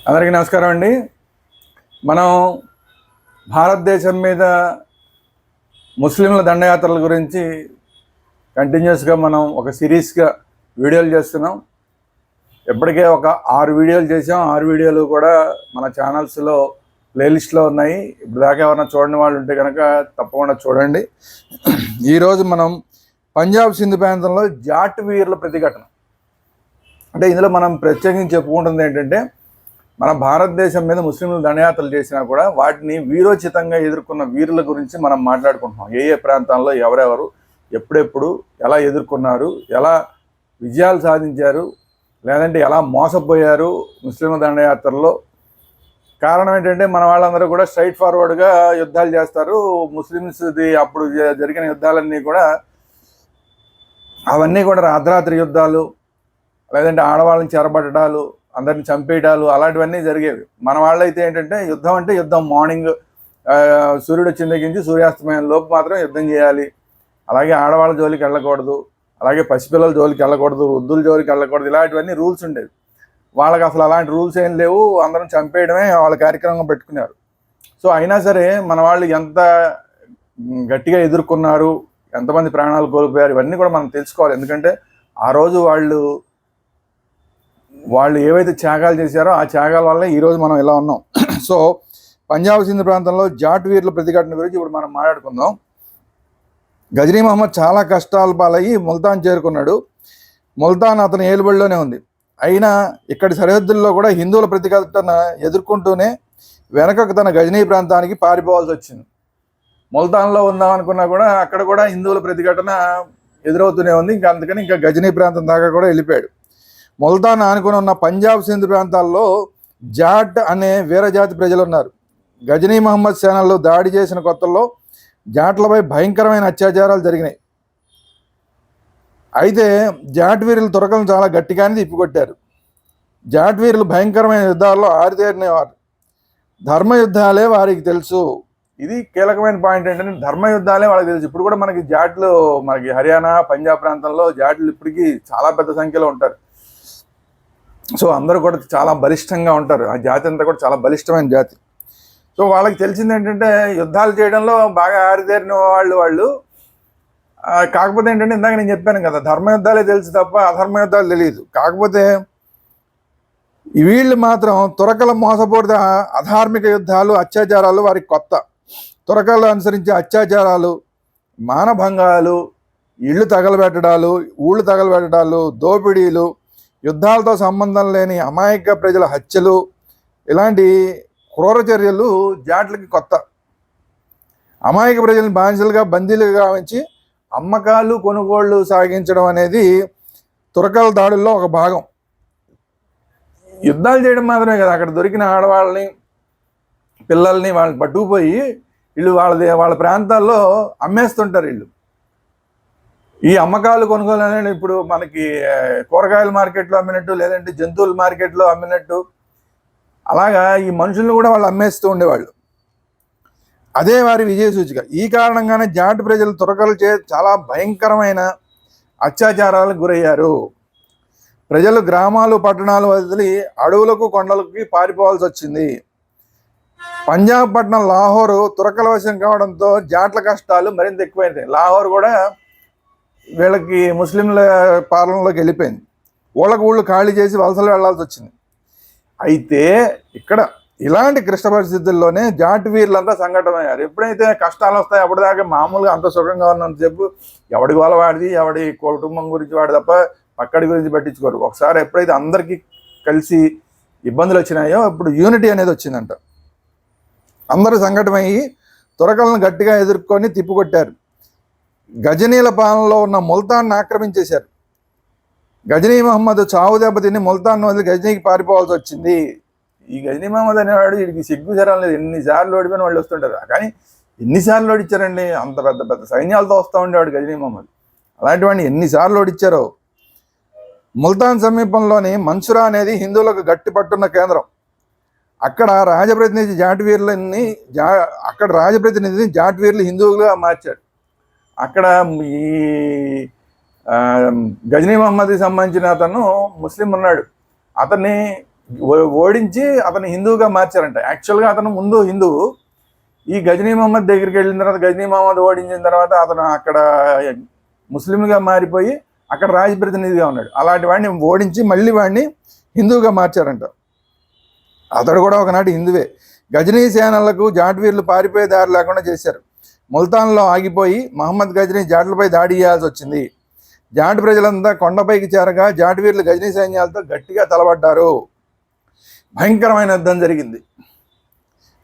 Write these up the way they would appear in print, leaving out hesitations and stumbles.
అందరికీ నమస్కారం అండి. మనం భారతదేశం మీద ముస్లింల దండయాత్రల గురించి కంటిన్యూస్గా మనం ఒక సిరీస్గా వీడియోలు చేస్తున్నాం. ఇప్పటికే ఒక 6 వీడియోలు చేసాం. 6 వీడియోలు కూడా మన ఛానల్స్లో ప్లేలిస్ట్లో ఉన్నాయి. ఇప్పుడు దాకా ఎవరైనా చూడని వాళ్ళు ఉంటే కనుక తప్పకుండా చూడండి. ఈరోజు మనం పంజాబ్ సింధ్ ప్రాంతంలో జాట్ వీరుల ప్రతిఘటన, అంటే ఇందులో మనం ప్రత్యేకించి చెప్పుకుంటుంది ఏంటంటే, మన భారతదేశం మీద ముస్లింలు దండయాత్రలు చేసినా కూడా వాటిని వీరోచితంగా ఎదుర్కొన్న వీరుల గురించి మనం మాట్లాడుకుంటున్నాం. ఏ ప్రాంతాల్లో ఎవరెవరు ఎప్పుడెప్పుడు ఎలా ఎదుర్కొన్నారు, ఎలా విజయాలు సాధించారు, లేదంటే ఎలా మోసపోయారు ముస్లింల దండయాత్రలో. కారణం ఏంటంటే, మన వాళ్ళందరూ కూడా స్ట్రైట్ ఫార్వర్డ్గా యుద్ధాలు చేస్తారు. ముస్లిమ్స్ది అప్పుడు జరిగిన యుద్ధాలన్నీ కూడా అవన్నీ కూడా అర్ధరాత్రి యుద్ధాలు, లేదంటే ఆడవాళ్ళని చెరబట్టడాలు, అందరిని చంపేయడాలు, అలాంటివన్నీ జరిగేవి. మన వాళ్ళు అయితే ఏంటంటే, యుద్ధం అంటే యుద్ధం మార్నింగ్ సూర్యుడు వచ్చిన దగ్గర నుంచి సూర్యాస్తమయం లోపు మాత్రం యుద్ధం చేయాలి. అలాగే ఆడవాళ్ళ జోలికి వెళ్ళకూడదు, అలాగే పసిపిల్లల జోలికి వెళ్ళకూడదు, వృద్ధుల జోలికి వెళ్ళకూడదు, ఇలాంటివన్నీ రూల్స్ ఉండేవి. వాళ్ళకి అసలు అలాంటి రూల్స్ ఏం లేవు. అందరం చంపేయడమే వాళ్ళ కార్యక్రమంగా పెట్టుకున్నారు. సో అయినా సరే మన వాళ్ళు ఎంత గట్టిగా ఎదుర్కొన్నారు, ఎంతమంది ప్రాణాలు కోల్పోయారు, ఇవన్నీ కూడా మనం తెలుసుకోవాలి. ఎందుకంటే ఆ రోజు వాళ్ళు ఏవైతే త్యాగాలు చేశారో ఆ త్యాగాల వల్ల ఈరోజు మనం ఇలా ఉన్నాం. సో పంజాబ్ సింధ్ ప్రాంతంలో జాట్ వీరుల ప్రతిఘటన గురించి ఇప్పుడు మనం మాట్లాడుకుందాం. గజనీ మహమ్మద్ చాలా కష్టాల పాలయ్యి ముల్తాన్ చేరుకున్నాడు. ముల్తాన్ అతని ఏలుబడిలోనే ఉంది. అయినా ఇక్కడి సరిహద్దుల్లో కూడా హిందువుల ప్రతిఘటన ఎదుర్కొంటూనే వెనకకు తన గజనీ ప్రాంతానికి పారిపోవాల్సి వచ్చింది. ముల్తాన్లో ఉందాం అనుకున్నా కూడా అక్కడ కూడా హిందువుల ప్రతిఘటన ఎదురవుతూనే ఉంది. అందుకని ఇంకా గజనీ ప్రాంతం దాకా కూడా వెళ్ళిపోయాడు. ముల్తాన్ ఆనుకుని ఉన్న పంజాబ్ సింధ్ ప్రాంతాల్లో జాట్ అనే వీరజాతి ప్రజలు ఉన్నారు. గజనీ మహమ్మద్ సేనలు దాడి చేసిన కొత్తల్లో జాట్లపై భయంకరమైన అత్యాచారాలు జరిగినాయి. అయితే జాట్ వీరులు తురకలను చాలా గట్టిగానే తిప్పికొట్టారు. జాట్ వీరులు భయంకరమైన యుద్ధాల్లో ఆరితేరినవారు. ధర్మయుద్ధాలే వారికి తెలుసు. ఇది కీలకమైన పాయింట్. ఏంటంటే ధర్మయుద్ధాలే వాళ్ళకి తెలుసు. ఇప్పుడు కూడా మనకి జాట్లు, మనకి హర్యానా, పంజాబ్ ప్రాంతంలో జాట్లు ఇప్పటికీ చాలా పెద్ద సంఖ్యలో ఉంటారు. సో అందరూ కూడా చాలా బలిష్టంగా ఉంటారు. ఆ జాతి అంతా కూడా చాలా బలిష్టమైన జాతి. సో వాళ్ళకి తెలిసింది ఏంటంటే, యుద్ధాలు చేయడంలో బాగా ఆరితేరిన వాళ్ళు. కాకపోతే ఏంటంటే, ఇందాక నేను చెప్పాను కదా, ధర్మయుద్ధాలే తెలుసు తప్ప అధర్మయుద్ధాలు తెలియదు. కాకపోతే వీళ్ళు మాత్రం తురకల మోసపూరిత అధార్మిక యుద్ధాలు, అత్యాచారాలు వారికి కొత్త. తురకలు అనుసరించే అత్యాచారాలు, మానభంగాలు, ఇళ్ళు తగలబెట్టడాలు, ఊళ్ళు తగలబెట్టడాలు, దోపిడీలు, యుద్ధాలతో సంబంధం లేని అమాయక ప్రజల హత్యలు, ఇలాంటి క్రూర చర్యలు జాట్లకి కొత్త. అమాయక ప్రజలను బానిసలుగా, బందీలుగా గావించి అమ్మకాలు, కొనుగోళ్లు సాగించడం అనేది తురకల దాడుల్లో ఒక భాగం. యుద్ధాలు చేయడం మాత్రమే కదా, అక్కడ దొరికిన ఆడవాళ్ళని, పిల్లల్ని వాళ్ళని పట్టుకుపోయి వీళ్ళు వాళ్ళ ప్రాంతాల్లో అమ్మేస్తుంటారు. వీళ్ళు ఈ అమ్మకాలు, కొనుగోలు అనేది ఇప్పుడు మనకి కూరగాయల మార్కెట్లో అమ్మినట్టు, లేదంటే జంతువుల మార్కెట్లో అమ్మినట్టు, అలాగా ఈ మనుషులను కూడా వాళ్ళు అమ్మేస్తూ ఉండేవాళ్ళు. అదే వారి విజయ సూచిక. ఈ కారణంగానే జాట్ ప్రజలు తురకలు చాలా భయంకరమైన అత్యాచారాలకు గురయ్యారు. ప్రజలు గ్రామాలు, పట్టణాలు వదిలి అడవులకు, కొండలకి పారిపోవాల్సి వచ్చింది. పంజాబ్ పట్టణం లాహోరు తురకల వశం కావడంతో జాట్ల కష్టాలు మరింత ఎక్కువైనాయి. లాహోర్ కూడా వీళ్ళకి ముస్లింల పాలనలోకి వెళ్ళిపోయింది. ఊళ్ళు ఖాళీ చేసి వలసలు వెళ్లాల్సి వచ్చింది. అయితే ఇక్కడ ఇలాంటి క్లిష్ట పరిస్థితుల్లోనే జాట్ వీరులంతా సంఘటనయ్యారు. ఎప్పుడైతే కష్టాలు వస్తాయి, అప్పటిదాకా మామూలుగా అంత సుఖంగా ఉన్నంతసేపు ఎవడి గోల వాడిది, ఎవడి కుటుంబం గురించి వాడి తప్ప పక్కడి గురించి పట్టించుకోరు. ఒకసారి ఎప్పుడైతే అందరికీ కలిసి ఇబ్బందులు వచ్చినాయో ఇప్పుడు యూనిటీ అనేది వచ్చిందంట. అందరూ సంఘటమయ్యి తురకలను గట్టిగా ఎదుర్కొని తిప్పికొట్టారు. గజనీల పాలనలో ఉన్న ముల్తాన్ని ఆక్రమించేశారు. గజనీ మహమ్మద్ చావు దెబ్బతిని ముల్తాన్ వదిలి గజనీకి పారిపోవాల్సి వచ్చింది. ఈ గజనీ మహమ్మద్ అనేవాడు వీడికి సిగ్గు జరం లేదు. ఎన్నిసార్లు ఓడిపోయిన వాళ్ళు వస్తుంటారు. కానీ ఎన్నిసార్లు ఓడిచ్చారండి? అంత పెద్ద పెద్ద సైన్యాలతో వస్తూ ఉండేవాడు గజనీ మహమ్మద్. అలాంటి వాడిని ఎన్నిసార్లు ఓడిచ్చారో. ముల్తాన్ సమీపంలోని మన్సురా అనేది హిందువులకు గట్టి పట్టున్న కేంద్రం. అక్కడ రాజప్రతినిధి జాట్ వీరులు హిందువులుగా మార్చాడు. అక్కడ ఈ గజనీ మహమ్మద్కి సంబంధించిన అతను ముస్లిం ఉన్నాడు. అతన్ని ఓడించి అతను హిందువుగా మార్చారంట. యాక్చువల్గా అతను ముందు హిందువు. ఈ గజనీ మహమ్మద్ దగ్గరికి వెళ్ళిన తర్వాత, గజనీ మహమ్మద్ ఓడించిన తర్వాత అతను అక్కడ ముస్లింగా మారిపోయి అక్కడ రాజప్రతినిధిగా ఉన్నాడు. అలాంటి వాడిని ఓడించి మళ్ళీ వాడిని హిందువుగా మార్చారంట. అతడు కూడా ఒకనాటి హిందువే. గజనీ సేనలకు జాట్వీర్లు పారిపోయే దారి లేకుండా చేశారు. ముల్తాన్లో ఆగిపోయి మహమ్మద్ గజనీ జాట్లపై దాడి చేయాల్సి వచ్చింది. జాట్ ప్రజలంతా కొండపైకి చేరగా జాట్వీర్లు గజనీ సైన్యాలతో గట్టిగా తలబడ్డారు. భయంకరమైన యుద్ధం జరిగింది.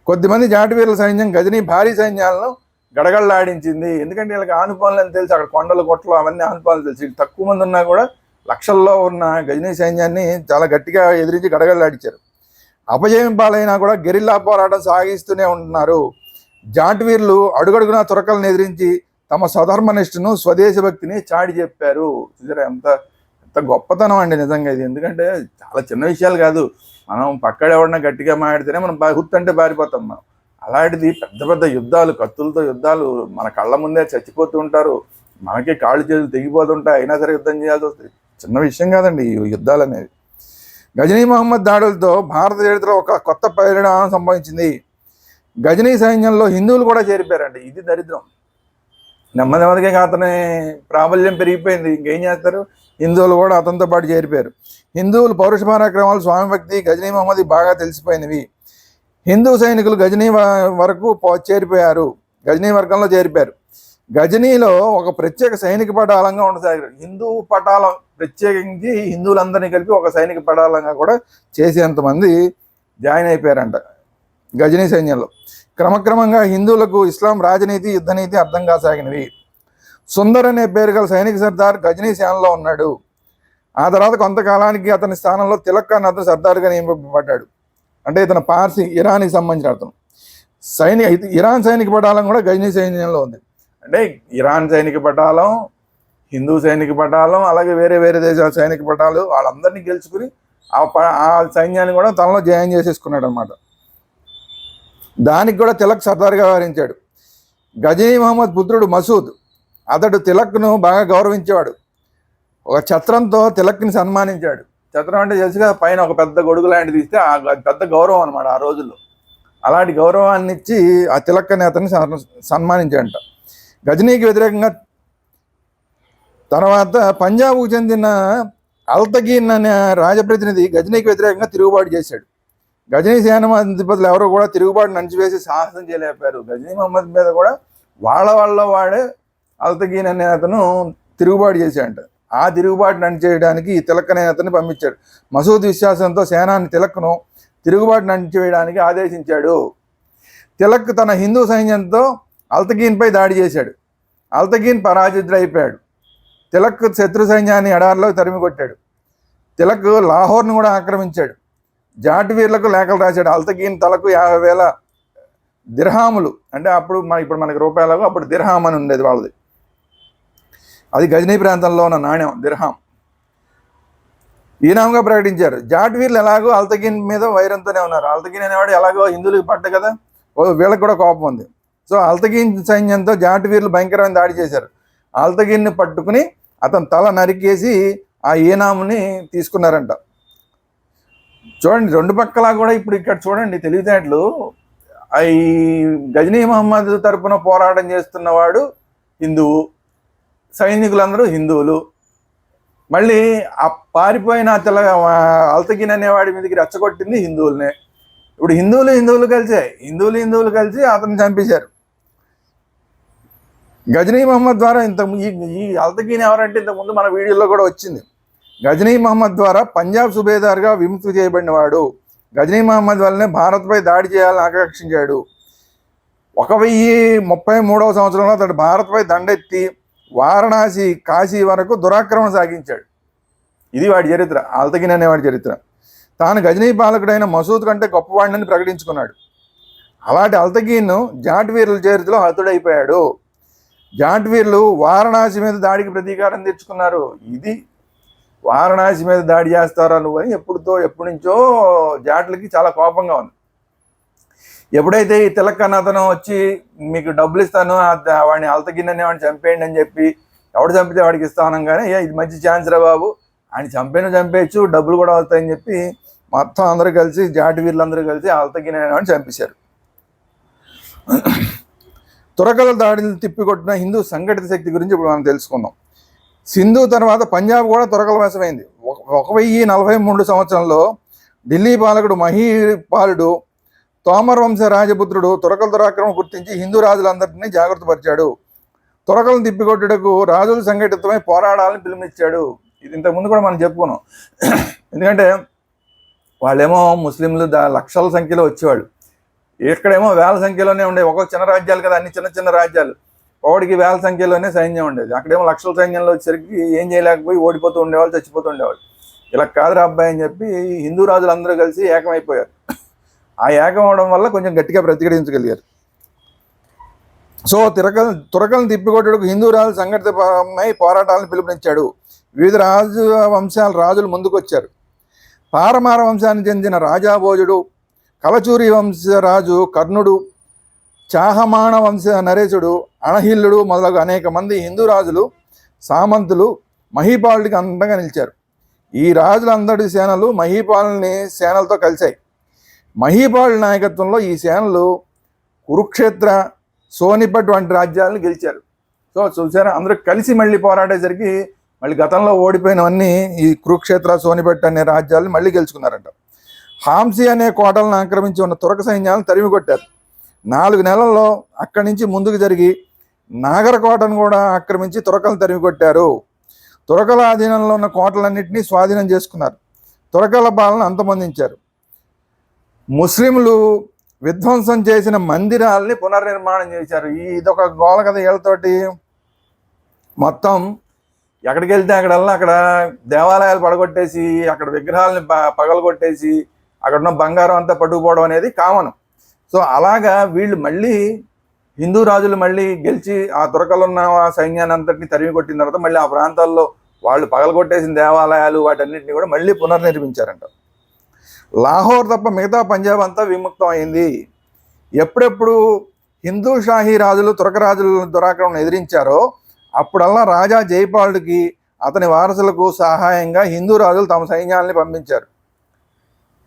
కొద్దిమంది జాట్వీర్ల సైన్యం గజనీ భారీ సైన్యాలను గడగడలాడించింది. ఎందుకంటే వీళ్ళకి ఆనుపాలను అని తెలిసి, అక్కడ కొండలు కొట్టలు అవన్నీ ఆనుపాలను తెలిసి, తక్కువ మంది ఉన్నా కూడా లక్షల్లో ఉన్న గజనీ సైన్యాన్ని చాలా గట్టిగా ఎదిరించి గడగడలాడించారు. అపజయం పాలైనా కూడా గెరిల్లా పోరాటం సాగిస్తూనే ఉంటున్నారు. జాట్వీర్లు అడుగడుగునా తురకలను ఎదిరించి తమ స్వధర్మనిష్టను, స్వదేశభక్తిని చాటి చెప్పారు. చూసారా ఎంత ఎంత గొప్పతనం అండి నిజంగా ఇది. ఎందుకంటే చాలా చిన్న విషయాలు కాదు. మనం పక్కడ ఎవడన్నా గట్టిగా మాడితేనే మనం హుత్తంటే పారిపోతాం. మనం అలాంటిది పెద్ద పెద్ద యుద్ధాలు, కత్తులతో యుద్ధాలు, మన కళ్ళ ముందే చచ్చిపోతూ ఉంటారు, మనకి కాళ్ళు చేతులు తెగిపోతుంటాయి, అయినా సరే యుద్ధం చేయాల్సి వస్తుంది. చిన్న విషయం కాదండి ఈ యుద్ధాలు అనేవి. గజనీ మహమ్మద్ దాడులతో భారత చరిత్రలో ఒక కొత్త పరిణామం సంభవించింది. గజనీ సైన్యంలో హిందువులు కూడా చేరిపోయారండి. ఇది దరిద్రం. నెమ్మది నెమ్మదిగా అతని ప్రాబల్యం పెరిగిపోయింది. ఇంకేం చేస్తారు, హిందువులు కూడా అతనితో పాటు చేరిపోయారు. హిందువులు పౌరుష పరాక్రమాలు, స్వామి భక్తి గజనీ మహమ్మద్ బాగా తెలిసిపోయినవి. హిందూ సైనికులు గజనీ వరకు చేరిపోయారు. గజనీ వర్గంలో చేరిపోయారు. గజనీలో ఒక ప్రత్యేక సైనిక పటాలంగా ఉండసాగారు. హిందూ పటాలం ప్రత్యేకించి హిందువులందరినీ కలిపి ఒక సైనిక పటాలంగా కూడా చేసేంతమంది జాయిన్ అయిపోయారంట గజనీ సైన్యంలో. క్రమక్రమంగా హిందువులకు ఇస్లాం రాజనీతి, యుద్ధనీతి అర్థం కాసాగినవి. సుందర్ అనే పేరు గల సైనిక సర్దార్ గజనీ సేనలో ఉన్నాడు. ఆ తర్వాత కొంతకాలానికి అతని స్థానంలో తిలక్ అన్న అతను సర్దార్గా నియమింపబడ్డాడు. అంటే ఇతను పార్సీ, ఇరాన్కి సంబంధించిన అతను. ఇరాన్ సైనిక పటాలం కూడా గజనీ సైన్యంలో ఉంది. అంటే ఇరాన్ సైనిక పటాలం, హిందూ సైనిక పటాలం, అలాగే వేరే వేరే దేశాల సైనిక పటాలు, వాళ్ళందరినీ గెలుచుకుని ఆ సైన్యాన్ని కూడా తనలో జాయిన్ చేసేసుకున్నాడు అనమాట. దానికి కూడా తిలక్ సర్దార్గా వ్యవహరించాడు. గజనీ మహమ్మద్ పుత్రుడు మసూద్, అతడు తిలక్ను బాగా గౌరవించేవాడు. ఒక ఛత్రంతో తిలక్ని సన్మానించాడు. ఛత్రం అంటే తెలుసుగా, పైన ఒక పెద్ద గొడుగు లాంటిది తీస్తే ఆ పెద్ద గౌరవం అనమాట ఆ రోజుల్లో. అలాంటి గౌరవాన్ని ఇచ్చి ఆ తిలక్ అనే అతన్ని సన్మానించాడంట. గజనీకి వ్యతిరేకంగా తర్వాత పంజాబ్కు చెందిన అల్తగీన్ అనే రాజప్రతినిధి గజనీకి వ్యతిరేకంగా తిరుగుబాటు చేశాడు. గజనీ సేనాధిపతులు ఎవరో కూడా తిరుగుబాటు నడిచివేసి సాహసం చేయలేకపోయారు. గజనీ మహమ్మద్ మీద కూడా వాడే అల్తగీన్ అనే అతను తిరుగుబాటు చేశాడంట. ఆ తిరుగుబాటు నడిచేయడానికి ఈ తిలక్ అనే అతన్ని పంపించాడు. మసూద్ విశ్వాసంతో సేనాన్ని తిలక్ను తిరుగుబాటు నడిచివేయడానికి ఆదేశించాడు. తిలక్ తన హిందూ సైన్యంతో అల్తగీన్పై దాడి చేశాడు. అల్తగీన్ పరాజితుడైపోయాడు. తిలక్ శత్రు సైన్యాన్ని ఎడారిలో తరిమి కొట్టాడు. తిలక్ లాహోర్ను కూడా ఆక్రమించాడు. జాట్వీర్లకు లేఖలు రాశాడు. అల్తగీన్ తలకు 50,000 దిర్హాములు, అంటే ఇప్పుడు మనకి రూపాయలకు అప్పుడు దిర్హాం అని ఉండేది వాళ్ళది. అది గజనీ ప్రాంతంలో ఉన్న నాణ్యం దిర్హాం. ఈనాంగా ప్రకటించారు. జాట్వీర్లు ఎలాగో అల్తగీన్ మీద వైరంతోనే ఉన్నారు. అల్తగీన్ అనేవాడు ఎలాగో హిందువులకు పడ్డ కదా, వీళ్ళకి కూడా కోపం ఉంది. సో అల్తగీన్ సైన్యంతో జాట్వీర్లు భయంకరమైన దాడి చేశారు. అల్తగీన్ని పట్టుకుని అతను తల నరికేసి ఆ ఈనాంని తీసుకున్నారంట. చూడండి, రెండు పక్కలా కూడా ఇప్పుడు ఇక్కడ చూడండి తెలివితేటలు. ఈ గజనీ మహమ్మద్ తరపున పోరాటం చేస్తున్నవాడు హిందువు, సైనికులందరూ హిందువులు. మళ్ళీ ఆ పారిపోయిన అల్తగీన్ అనేవాడి మీదకి రెచ్చగొట్టింది హిందువులనే. ఇప్పుడు హిందువులు కలిసి అతన్ని చంపేశారు. గజనీ మహమ్మద్ ద్వారా ఈ అల్తగీన్ ఎవరంటే ఇంతకుముందు మన వీడియోలో కూడా వచ్చింది. గజనీ మహమ్మద్ ద్వారా పంజాబ్ సుబేదార్గా విముక్తి చేయబడిన వాడు. గజనీ మహమ్మద్ వల్లనే భారత్పై దాడి చేయాలని ఆకాంక్షించాడు. 1033వ సంవత్సరంలో అతడు భారత్పై దండెత్తి వారణాసి, కాశీ వరకు దురాక్రమణ సాగించాడు. ఇది వాడి చరిత్ర, అల్తగీన్ అనేవాడి చరిత్ర. తాను గజనీ పాలకుడైన మసూద్ కంటే గొప్పవాడిని ప్రకటించుకున్నాడు. అలాంటి అల్తగీన్ జాట్వీర్ల చేతిలో హతుడైపోయాడు. జాట్వీర్లు వారణాసి మీద దాడికి ప్రతీకారం తెచ్చుకున్నారు. ఇది వారణాసి మీద దాడి చేస్తారా నువ్వు అని ఎప్పటి నుంచో జాట్లకి చాలా కోపంగా ఉంది. ఎప్పుడైతే ఈ తిలక్ అన్న అతను వచ్చి మీకు డబ్బులు ఇస్తాను, వాడిని అల్తగీన్ అనేవాడిని చంపేయండి అని చెప్పి, ఎవడు చంపితే వాడికి ఇస్తాను కానీ, ఇది మంచి ఛాన్స్ రా బాబు, ఆయన చంపేయచ్చు, డబ్బులు కూడా వస్తాయని చెప్పి మొత్తం అందరూ కలిసి జాటి వీళ్ళందరూ కలిసి ఆల్తగిన చంపేశారు. తురకల దాడిని తిప్పికొట్టిన హిందూ సంఘటిత శక్తి గురించి ఇప్పుడు మనం తెలుసుకుందాం. సింధు తర్వాత పంజాబ్ కూడా తురకల వశమైంది. 1043 సంవత్సరంలో ఢిల్లీ పాలకుడు మహీపాలుడు తోమర్ వంశ రాజపుత్రుడు తురకల దురాక్రమం గుర్తించి హిందూ రాజులందరినీ జాగ్రత్తపరిచాడు. తురకలను తిప్పికొట్టుటకు రాజులు సంఘటితమై పోరాడాలని పిలుపునిచ్చాడు. ఇది ఇంతకుముందు కూడా మనం చెప్పుకున్నాం. ఎందుకంటే వాళ్ళేమో ముస్లింలు లక్షల సంఖ్యలో వచ్చేవాళ్ళు, ఇక్కడేమో వేల సంఖ్యలోనే ఉండేవి. ఒక్కొక్క చిన్న రాజ్యాలు కదా, అన్ని చిన్న చిన్న రాజ్యాలు, ఒకటికి వేల సంఖ్యలోనే సైన్యం ఉండేది. అక్కడేమో లక్షల సైన్యంలో వచ్చేసరికి ఏం చేయలేకపోయి ఓడిపోతూ ఉండేవాళ్ళు, చచ్చిపోతూ ఉండేవాళ్ళు. ఇలా కాదురా అబ్బాయి అని చెప్పి హిందూ రాజులందరూ కలిసి ఏకమైపోయారు. ఆ ఏకం అవడం వల్ల కొంచెం గట్టిగా ప్రతిఘటించగలిగారు. సో తురకలను తిప్పికొట్టడానికి హిందూ రాజులు సంఘటితమై పోరాటాలను పిలుపునిచ్చాడు. వివిధ రాజులు ముందుకొచ్చారు. పారమార వంశానికి చెందిన రాజాభోజుడు, కలచూరి వంశరాజు కర్ణుడు, చాహమాణ వంశ నరేశుడు, అణహిల్లుడు మొదలగు అనేక మంది హిందూ రాజులు సామంతులు మహీపాలుడికి అండగా నిలిచారు. ఈ రాజులందరి సేనలు మహీపాలుని సేనలతో కలిశాయి. మహీపాలు నాయకత్వంలో ఈ సేనలు కురుక్షేత్ర, సోనిపట్ వంటి రాజ్యాలను గెలిచారు. సో చూసారా, అందరూ కలిసి మళ్ళీ పోరాడేసరికి మళ్ళీ గతంలో ఓడిపోయినవన్నీ ఈ కురుక్షేత్ర, సోనిపట్ అనే రాజ్యాలను మళ్ళీ గెలుచుకున్నారంట. హాంసీ అనే కోటలను ఆక్రమించి ఉన్న తురక సైన్యాలను తరిమి కొట్టారు. 4 నెలల్లో అక్కడి నుంచి ముందుకు జరిగి నాగరకోటను కూడా ఆక్రమించి తురకలను తరిమి కొట్టారు. తురకల ఆధీనంలో ఉన్న కోటలన్నింటినీ స్వాధీనం చేసుకున్నారు. తురకల పాలన అంతమొందించారు. ముస్లింలు విధ్వంసం చేసిన మందిరాలని పునర్నిర్మాణం చేశారు. ఇదొక గోల కదా వీళ్ళతోటి. మొత్తం ఎక్కడికి వెళ్తే అక్కడల్లా అక్కడ దేవాలయాలు పడగొట్టేసి, అక్కడ విగ్రహాలని పగలగొట్టేసి, అక్కడ ఉన్న బంగారం అంతా పట్టుకుపోవడం అనేది కామన్. సో అలాగా వీళ్ళు మళ్ళీ హిందూ రాజులు మళ్ళీ గెలిచి ఆ తురకలున్న సైన్యాన్ని అంతటిని తరిమి కొట్టిన తర్వాత మళ్ళీ ఆ ప్రాంతాల్లో వాళ్ళు పగలగొట్టేసిన దేవాలయాలు వాటన్నిటిని కూడా మళ్ళీ పునర్నిర్మించారంట. లాహోర్ తప్ప మిగతా పంజాబ్ అంతా విముక్తం అయింది. ఎప్పుడెప్పుడు హిందూ షాహీ రాజులు తురక రాజుల దురాక్రమణను ఎదిరించారో అప్పుడల్లా రాజా జైపాలుడికి అతని వారసులకు సహాయంగా హిందూ రాజులు తమ సైన్యాన్ని పంపించారు.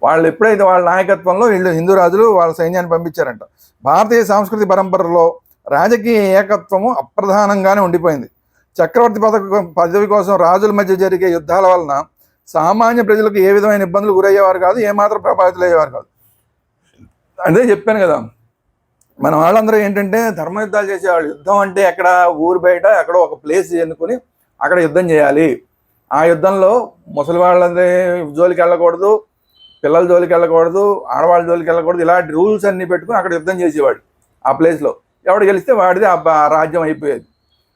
వాళ్ళు ఎప్పుడైతే వాళ్ళ నాయకత్వంలో వీళ్ళు హిందూ రాజులు వాళ్ళ సైన్యాన్ని పంపించారంట. భారతీయ సాంస్కృతిక పరంపరలో రాజకీయ ఏకత్వము అప్రధానంగానే ఉండిపోయింది. చక్రవర్తి పదవి కోసం రాజుల మధ్య జరిగే యుద్ధాల వలన సామాన్య ప్రజలకు ఏ విధమైన ఇబ్బందులు గురయ్యేవారు కాదు, ఏమాత్రం ప్రభావితులు అయ్యేవారు కాదు. అదే చెప్పాను కదా, మన వాళ్ళందరూ ఏంటంటే ధర్మ యుద్ధాలు చేసేవాళ్ళు. యుద్ధం అంటే ఎక్కడ, ఊరు బయట ఎక్కడో ఒక ప్లేస్ ఎన్నుకొని అక్కడ యుద్ధం చేయాలి. ఆ యుద్ధంలో ముసలి వాళ్ళది జోలికి వెళ్ళకూడదు, పిల్లల జోలికి వెళ్ళకూడదు, ఆడవాళ్ళ జోలికి వెళ్ళకూడదు, ఇలాంటి రూల్స్ అన్నీ పెట్టుకుని అక్కడ యుద్ధం చేసేవాడు. ఆ ప్లేస్లో ఎవడు గెలిస్తే వాడిది ఆ రాజ్యం అయిపోయేది.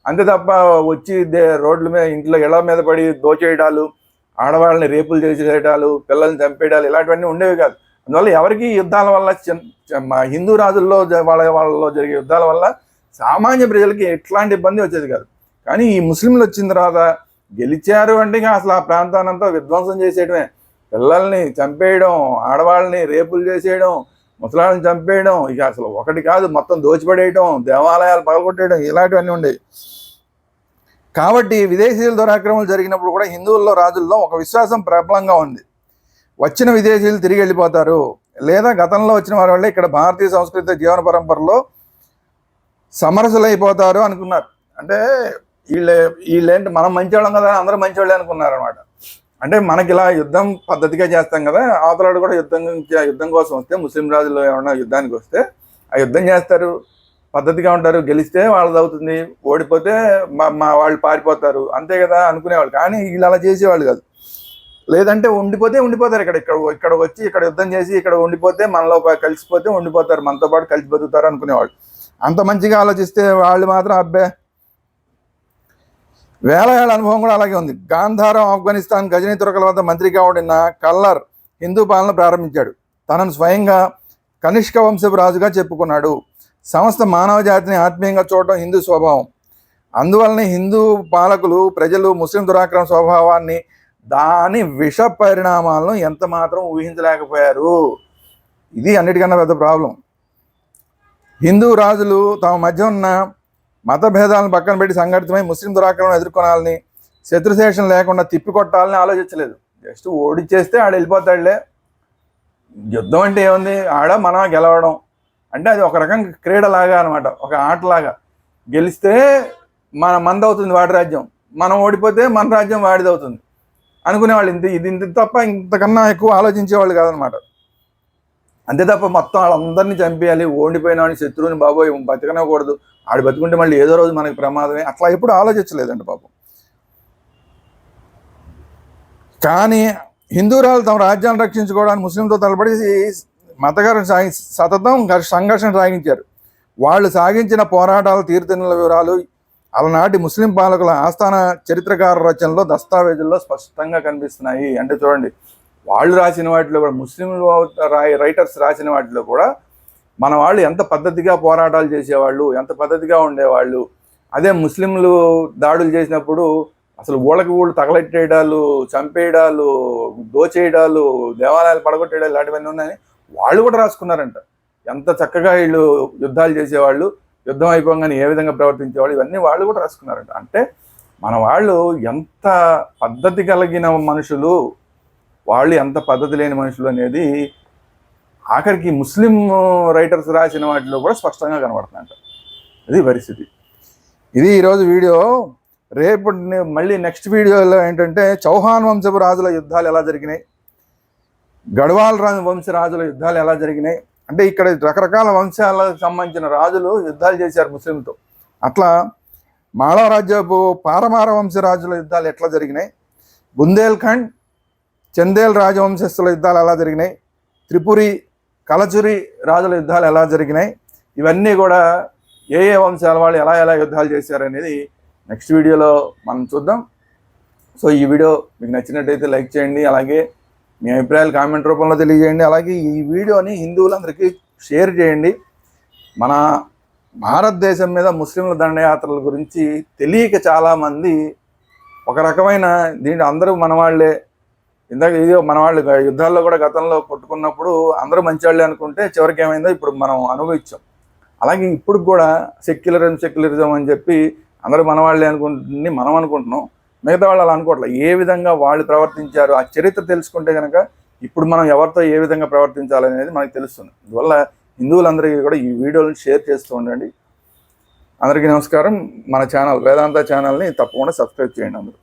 అంతే తప్ప వచ్చి రోడ్ల మీద, ఇంట్లో ఇళ్ల మీద పడి దోచేయడాలు, ఆడవాళ్ళని రేపులు చేసేయడాలు, పిల్లల్ని చంపేయడాలు ఇలాంటివన్నీ ఉండేవి కాదు. అందువల్ల ఎవరికి యుద్ధాల వల్ల హిందూ రాజుల్లో వాళ్ళలో జరిగే యుద్ధాల వల్ల సామాన్య ప్రజలకి ఎట్లాంటి ఇబ్బంది వచ్చేది కాదు. కానీ ఈ ముస్లింలు వచ్చిన తర్వాత గెలిచారు అంటే అసలు ఆ ప్రాంతానంతా విధ్వంసం చేసేయడమే. పిల్లల్ని చంపేయడం, ఆడవాళ్ళని రేపులు చేసేయడం, ముసలాళ్ళని చంపేయడం, ఇక అసలు ఒకటి కాదు మొత్తం దోచిపడేయడం, దేవాలయాలు పగలగొట్టేయడం ఇలాంటివన్నీ ఉండేవి. కాబట్టి విదేశీయుల దురాక్రమణలు జరిగినప్పుడు కూడా హిందువుల్లో రాజుల్లో ఒక విశ్వాసం ప్రబలంగా ఉంది. వచ్చిన విదేశీయులు తిరిగి వెళ్ళిపోతారు, లేదా గతంలో వచ్చిన వారి వల్ల ఇక్కడ భారతీయ సంస్కృతి జీవన పరంపరలో సమరసులైపోతారు అనుకున్నారు. అంటే వీళ్ళేంటి మనం మంచివాళ్ళం కదా, అందరూ మంచివాళ్ళే అనుకున్నారు అనమాట. అంటే మనకి ఇలా యుద్ధం పద్ధతిగా చేస్తాం కదా, అవతలాడు కూడా యుద్ధం కోసం వస్తే, ముస్లిం రాజులు ఏమన్నా యుద్ధానికి వస్తే ఆ యుద్ధం చేస్తారు, పద్ధతిగా ఉంటారు, గెలిస్తే వాళ్ళది అవుతుంది, ఓడిపోతే మా వాళ్ళు పారిపోతారు, అంతే కదా అనుకునేవాళ్ళు. కానీ వీళ్ళు అలా చేసేవాళ్ళు కాదు. లేదంటే ఉండిపోతారు, ఇక్కడ వచ్చి ఇక్కడ యుద్ధం చేసి ఇక్కడ ఉండిపోతే మనలో కలిసిపోతే ఉండిపోతారు, మనతో పాటు కలిసి బతుకుతారు అనుకునేవాళ్ళు. అంత మంచిగా ఆలోచిస్తే వాళ్ళు మాత్రం అబ్బే. వేల ఏళ్ళ అనుభవం కూడా అలాగే ఉంది. గాంధారం, ఆఫ్ఘనిస్తాన్, గజనీ తురకల వద్ద మంత్రిగా ఉండిన కల్లర్ హిందూ పాలన ప్రారంభించాడు. తనను స్వయంగా కనిష్క వంశపు రాజుగా చెప్పుకున్నాడు. సమస్త మానవ జాతిని ఆత్మీయంగా చూడటం హిందూ స్వభావం. అందువలనే హిందూ పాలకులు ప్రజలు ముస్లిం దురాక్రమణ స్వభావాన్ని, దాని విష పరిణామాలను ఎంత మాత్రం ఊహించలేకపోయారు. ఇది అన్నిటికన్నా పెద్ద ప్రాబ్లం. హిందూ రాజులు తమ మధ్య ఉన్న మత భేదాలను పక్కన పెట్టి సంఘటితమై ముస్లిం దురాక్రమణ ఎదుర్కొనాలని, శత్రుశేషం లేకుండా తిప్పికొట్టాలని ఆలోచించలేదు. జస్ట్ ఓడిచ్చేస్తే ఆడు వెళ్ళిపోతాడులే, యుద్ధం అంటే ఏముంది, ఆడ మనం గెలవడం అంటే అది ఒక రకంగా క్రీడలాగా అనమాట, ఒక ఆటలాగా. గెలిస్తే మనదవుతుంది వాడి రాజ్యం, మనం ఓడిపోతే మన రాజ్యం వాడిది అవుతుంది అనుకునేవాళ్ళు. ఇంత తప్ప ఇంతకన్నా ఎక్కువ ఆలోచించేవాళ్ళు కాదనమాట. అంతే తప్ప మొత్తం వాళ్ళందరినీ చంపేయాలి, ఓడిపోయిన వాడిని శత్రువుని బాబోయ్ బతకనకూడదు, ఆడు బతుకుంటే మళ్ళీ ఏదో రోజు మనకి ప్రమాదమే, అట్లా ఎప్పుడు ఆలోచించలేదండి పాపం. కానీ హిందూరాలు తమ రాజ్యాన్ని రక్షించుకోవడానికి ముస్లింతో తలపడి మతగారు సతతం సంఘర్షణ సాగించారు. వాళ్ళు సాగించిన పోరాటాల తీరుతెన్నుల వివరాలు అలనాటి ముస్లిం పాలకుల ఆస్థాన చరిత్రకార రచనలో దస్తావేజుల్లో స్పష్టంగా కనిపిస్తున్నాయి. అంటే చూడండి, వాళ్ళు రాసిన వాటిలో కూడా, ముస్లింలు రైటర్స్ రాసిన వాటిలో కూడా మన వాళ్ళు ఎంత పద్ధతిగా పోరాటాలు చేసేవాళ్ళు, ఎంత పద్ధతిగా ఉండేవాళ్ళు. అదే ముస్లింలు దాడులు చేసినప్పుడు అసలు ఊళ్ళకి తగలెట్టేయడాలు, చంపేయడాలు, దోచేయడాలు, దేవాలయాలు పడగొట్టేయడాలు ఇలాంటివన్నీ ఉన్నాయని వాళ్ళు కూడా రాసుకున్నారంట. ఎంత చక్కగా వీళ్ళు యుద్ధాలు చేసేవాళ్ళు, యుద్ధం అయిపోగానే ఏ విధంగా ప్రవర్తించేవాళ్ళు, ఇవన్నీ వాళ్ళు కూడా రాసుకున్నారంట. అంటే మన వాళ్ళు ఎంత పద్ధతి కలిగిన మనుషులు, వాళ్ళు ఎంత పద్ధతి లేని మనుషులు అనేది ఆఖరికి ముస్లిం రైటర్స్ రాసిన వాటిలో కూడా స్పష్టంగా కనబడుతుందంట. ఇది పరిస్థితి. ఇది ఈరోజు వీడియో. రేపు మళ్ళీ నెక్స్ట్ వీడియోలో ఏంటంటే చౌహాన్ వంశపు రాజుల యుద్ధాలు ఎలా జరిగినాయి, గఢవాల్ వంశ రాజుల యుద్ధాలు ఎలా జరిగినాయి. అంటే ఇక్కడ రకరకాల వంశాలకు సంబంధించిన రాజులు యుద్ధాలు చేశారు ముస్లింతో. అట్లా మాళవ రాజ్యపు పారమార వంశ రాజుల యుద్ధాలు ఎట్లా జరిగినాయి, బుందేల్ఖండ్ చందేల్ రాజవంశస్థుల యుద్ధాలు ఎలా జరిగినాయి, త్రిపురి కలచురి రాజుల యుద్ధాలు ఎలా జరిగినాయి, ఇవన్నీ కూడా ఏ వంశాల వాళ్ళు ఎలా యుద్ధాలు చేశారనేది నెక్స్ట్ వీడియోలో మనం చూద్దాం. సో ఈ వీడియో మీకు నచ్చినట్టయితే లైక్ చేయండి, అలాగే మీ అభిప్రాయాలు కామెంట్ రూపంలో తెలియజేయండి. అలాగే ఈ వీడియోని హిందువులందరికీ షేర్ చేయండి. మన భారతదేశం మీద ముస్లింల దండయాత్రల గురించి తెలియక చాలామంది ఒక రకమైన దీంట్లో అందరూ మనవాళ్లే, ఇందాక ఇదో మనవాళ్ళు యుద్ధాల్లో కూడా గతంలో కొట్టుకున్నప్పుడు అందరూ మంచివాళ్ళే అనుకుంటే చివరికి ఏమైందో ఇప్పుడు మనం అనుభవించాం. అలాగే ఇప్పుడు కూడా సెక్యులరిజం అని చెప్పి అందరూ మనవాళ్ళే మనం అనుకుంటున్నాం, మిగతా వాళ్ళు అలా అనుకోవట్లేదు. ఏ విధంగా వాళ్ళు ప్రవర్తించారు ఆ చరిత్ర తెలుసుకుంటే కనుక ఇప్పుడు మనం ఎవరితో ఏ విధంగా ప్రవర్తించాలనేది మనకు తెలుస్తుంది. అందువల్ల హిందువులందరికీ కూడా ఈ వీడియోలను షేర్ చేస్తూ ఉండండి. అందరికీ నమస్కారం. మన ఛానల్ వేదాంత ఛానల్ని తప్పకుండా సబ్స్క్రైబ్ చేయండి అందరూ.